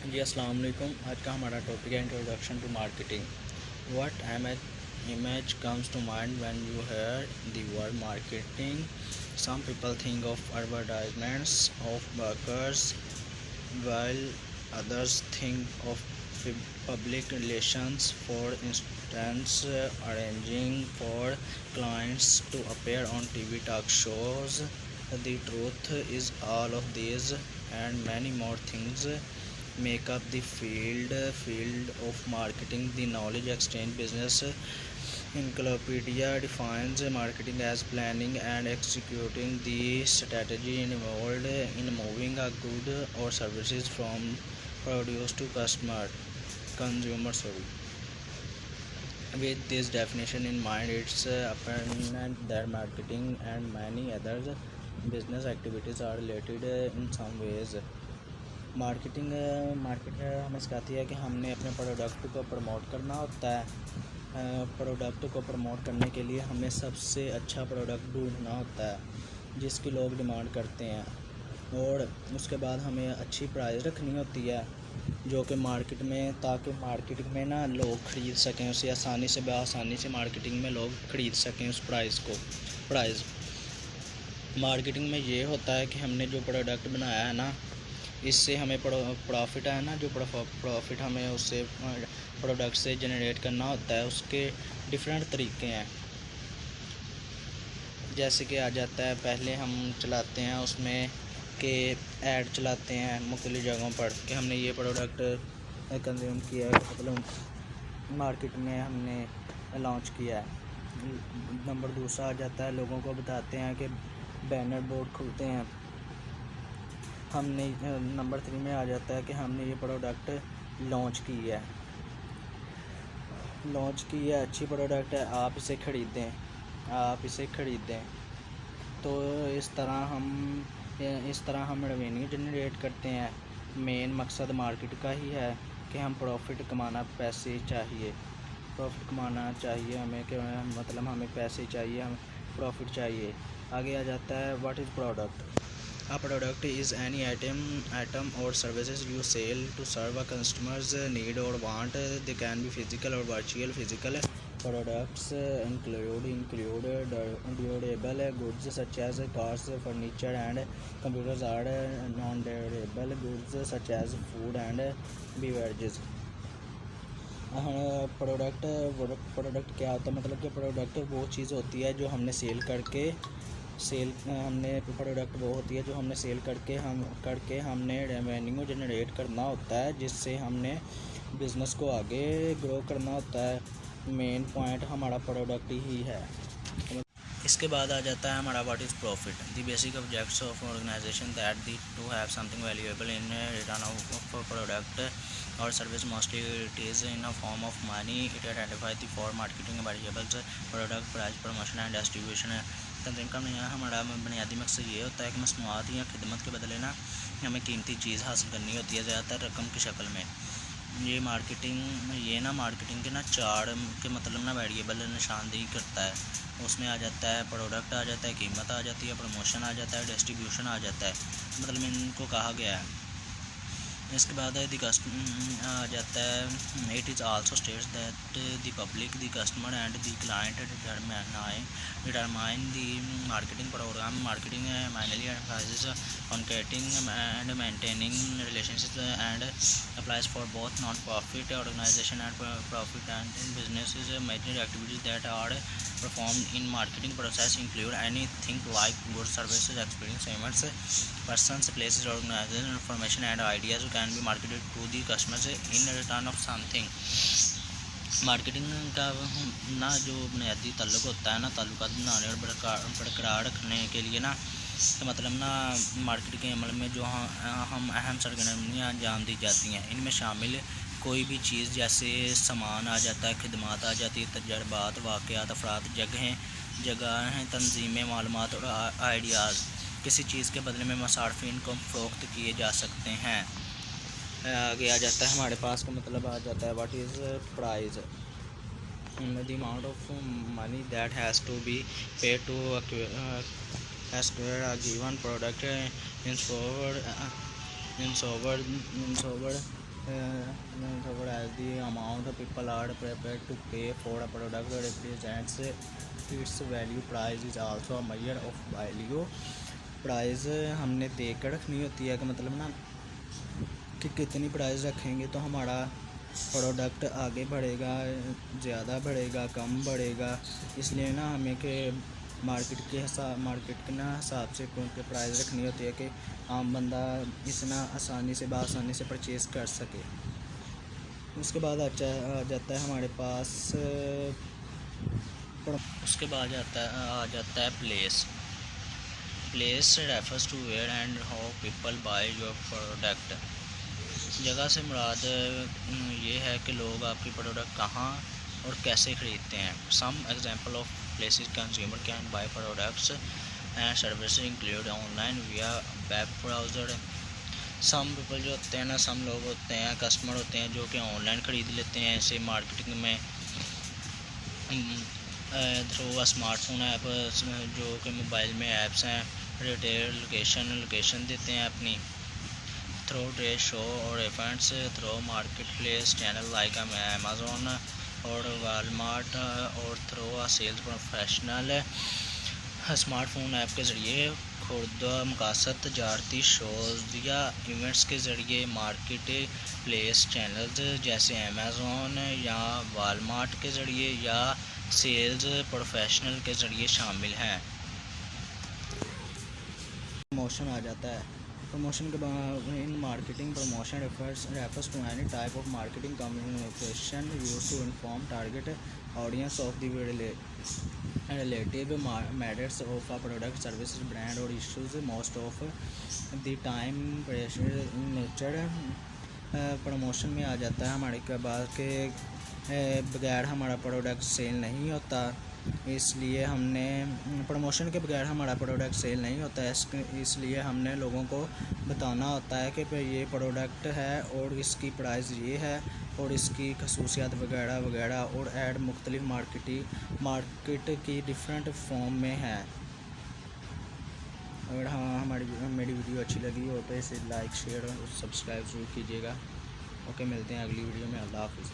जी अस्सलाम वालेकुम। आज का हमारा टॉपिक है introduction to marketing. What image comes to mind when you hear the word marketing? Some people think of advertisements of burgers, while others think of public relations. For instance, arranging for clients to appear on TV talk shows. The truth is, all of these and many more things make up the field of marketing. The knowledge exchange business encyclopedia defines marketing as planning and executing the strategy involved in moving a good or services from produce to consumer. With this definition in mind, it's apparent that marketing and many other business activities are related in some ways. Market हमें सिखाती है कि हमने अपने product को promote करना होता है। प्रोडक्ट को प्रमोट करने के लिए हमें सबसे अच्छा प्रोडक्ट ढूंढना होता है जिसकी लोग डिमांड करते हैं, और उसके बाद हमें अच्छी प्राइस रखनी होती है जो कि मार्केट में, ताकि मार्केटिंग में ना लोग ख़रीद सकें उसे आसानी से मार्केटिंग में लोग ख़रीद सकें उस प्राइस मार्केटिंग में ये होता है कि हमने जो प्रोडक्ट बनाया है ना, इससे हमें प्रॉफिट है ना, जो प्रॉफिट हमें उससे प्रोडक्ट से जनरेट करना होता है, उसके डिफरेंट तरीके हैं। जैसे कि आ जाता है, पहले हम चलाते हैं उसमें कि ऐड चलाते हैं मुख्तलिफ़ जगहों पर कि हमने ये प्रोडक्ट कंज्यूम किया है, मतलब मार्केट में हमने लॉन्च किया है। नंबर दूसरा आ जाता है, लोगों को बताते हैं कि बैनर बोर्ड खुलते हैं। हमने नंबर 3 में आ जाता है कि हमने ये प्रोडक्ट लॉन्च की है, अच्छी प्रोडक्ट है, आप इसे ख़रीदें। तो इस तरह हम रेवेन्यू जनरेट करते हैं। मेन मकसद मार्केट का ही है कि हम प्रॉफिट कमाना चाहिए हमें, कि मतलब हमें पैसे चाहिए, हमें प्रॉफिट चाहिए। आगे आ जाता है, what is product? A product is any item or services you sell to serve a customer's need or want. They can be physical or virtual. Physical products include durable goods such as cars, furniture, and computers. Are non-durable goods such as food and beverages. Product क्या होता है? मतलब कि product वो चीज़ होती है जो हमने सेल करके हमने रेवेन्यू जनरेट करना होता है, जिससे हमने बिज़नेस को आगे ग्रो करना होता है। मेन पॉइंट हमारा प्रोडक्ट ही है। इसके बाद आ जाता है हमारा what is profit? The basic objects of organisation that the to have something valuable in return of product और service. Mostly it is in a form of money. It identify the four marketing variables, product price, promotion and distribution. तंजीम का हमारा बुनियादी मकसद ये होता है कि मसनूआत या खिदमत के बदले ना हमें कीमती चीज़ हासिल करनी होती है, ज़्यादातर रकम की शक्ल में। ये मार्केटिंग के ना चार के मतलब ना वेरिएबल निशानदेही करता है। उसमें आ जाता है प्रोडक्ट, आ जाता है कीमत, आ जाती है प्रमोशन, आ जाता है डिस्ट्रीब्यूशन, आ जाता है, मतलब इनको कहा गया है। इसके बाद आ जाता है, it is also states that the public, the customer and the client determine the marketing program. Marketing mainly emphasizes on creating and maintaining relationships and applies for both non-profit organization and profit and businesses. Major activities that are performed in marketing process include anything like goods, services, experience, events, persons, places, organization, information and ideas can be marketed to the customers in return of something. Marketing का ना जो बुनियादी ताल्लुक होता है ना, ताल्लुकात बनाने और बरकरार रखने के लिए ना, तो मतलब ना मार्केट के अमल में जो हम अहम सरगर्मियाँ अंजाम दी जाती हैं, इनमें शामिल कोई भी चीज़, जैसे सामान आ जाता है, खिदमत आ जाती है, तजर्बात, वाक़यात, अफराद, जगहें, तंजीमें, मालूमात और आइडियाज़। किसी चीज़ के बदले में मुसाफिरीन को फ़रोख्त किए जा सकते हैं। आगे आ जाता है हमारे पास का मतलब आ जाता है what is price? The amount of money that has to be paid to acquire a given product in sober as the amount of people are prepared to pay for a product represents its value. Price is also a measure of value. Price हमने देख कर रखनी होती है कि मतलब ना कि कितनी प्राइस रखेंगे तो हमारा प्रोडक्ट आगे बढ़ेगा, ज़्यादा बढ़ेगा, कम बढ़ेगा। इसलिए ना हमें कि मार्केट के हिसाब से प्राइस रखनी होती है कि आम बंदा इतना आसानी से बआसानी से परचेज़ कर सके। उसके बाद आ जाता है हमारे पास आ जाता है place. Place refers to where and how people buy your product. जगह से मुराद ये है कि लोग आपकी प्रोडक्ट कहाँ और कैसे ख़रीदते हैं। Some example of places consumer can buy products and services include online via web browser. Some people जो होते हैं ना, सम लोग होते हैं, कस्टमर होते हैं जो कि ऑनलाइन ख़रीद लेते हैं, ऐसे मार्केटिंग में थ्रू अ स्मार्टफोन ऐप, जो कि मोबाइल में ऐप्स हैं। रिटेल लोकेशन देते हैं अपनी, थ्रू ट्रेड शो और events, through market place channel like Amazon और वालमार्ट, और through a sales professional. Smartphone app के ज़रिए खुर्दा मकासद तजारती शोज़ या इवेंट्स के ज़रिए मार्केट प्लेस चैनल्स जैसे अमेज़न या वालमार्ट के ज़रिए या सेल्स प्रोफेशनल के ज़रिए शामिल हैं। प्रमोशन आ जाता है। प्रमोशन के बाद in marketing promotion refers to any type of marketing communication used to inform target audience of the relative matters of a product service brand और issues most of the time pressure in nature. Promotion में आ जाता है हमारे के बाद के बगैर हमारा प्रोडक्ट सेल नहीं होता, इसलिए हमने प्रमोशन के बगैर हमारा प्रोडक्ट सेल नहीं होता है। इसलिए हमने लोगों को बताना होता है कि ये प्रोडक्ट है और इसकी प्राइस ये है और इसकी खसूसियात वगैरह वगैरह, और ऐड मुख्तलिफ मार्केट की डिफरेंट फॉर्म में है। अगर मेरी वीडियो अच्छी लगी हो तो इसे लाइक शेयर और सब्सक्राइब ज़रूर कीजिएगा। ओके, मिलते हैं अगली वीडियो में। अल्लाह हाफ़िज़।